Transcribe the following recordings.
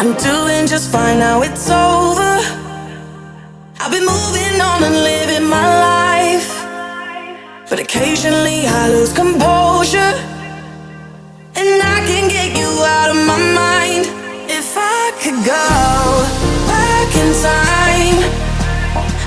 I'm doing just fine now it's over. I've been moving on and living my life, but occasionally I lose composure, and I can get you out of my mind. If I could go back in time,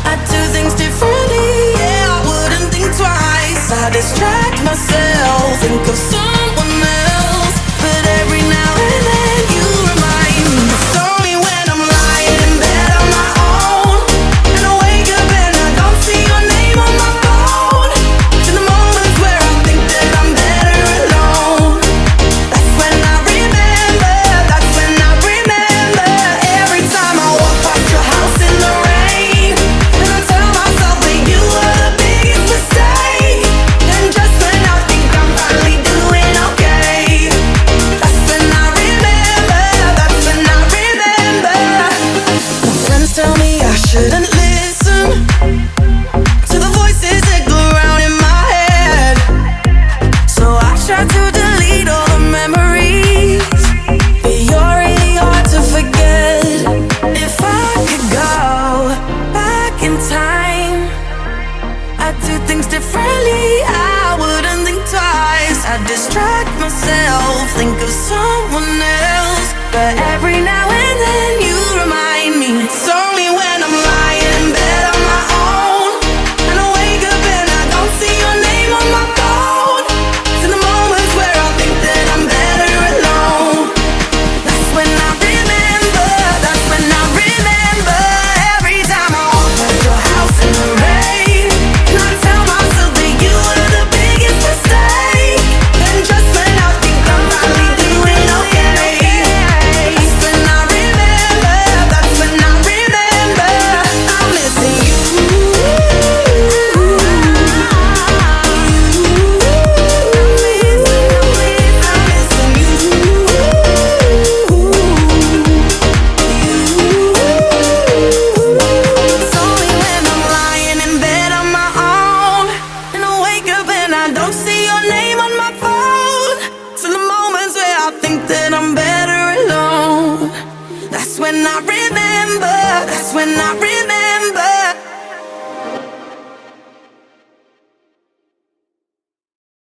I'd do things differently, yeah, I wouldn't think twice. I distract myself, think of someone else, but every now and then you remind me. It's only when I'm lying in bed on my own, and I wake up and I don't see your name on my phone. In the moments where I think that I'm better alone, that's when I remember, that's when I remember. Every time I walk past your house in the rain, and I tell myself that you were the biggest mistake, and just when I think I'm finally doing okay, that's when I remember, that's when I remember. My friends tell me I shouldn't listen to the voices that go round in my head, so I try to delete all the memories, but you're really hard to forget. If I could go back in time, I'd do things differently, I wouldn't think twice. I'd distract myself, think of someone else, but every now and then you remind me. It's only when I'm lying in bed on my own, and I wake up and I don't see your name on my phone. It's in the moments where I think that I'm better alone, that's when I remember, that's when I remember. Every time I walk past your house in the rain, and I tell myself that you were the biggest mistake, and just when I think I'm finally doing okay, that's when I remember, that's when I remember. I'm missing you. It's only when I'm lying in bed on my own, and I wake up and I don't see your name on my phone. It's in the moments where I think that I'm better alone, that's when I remember, that's when I remember.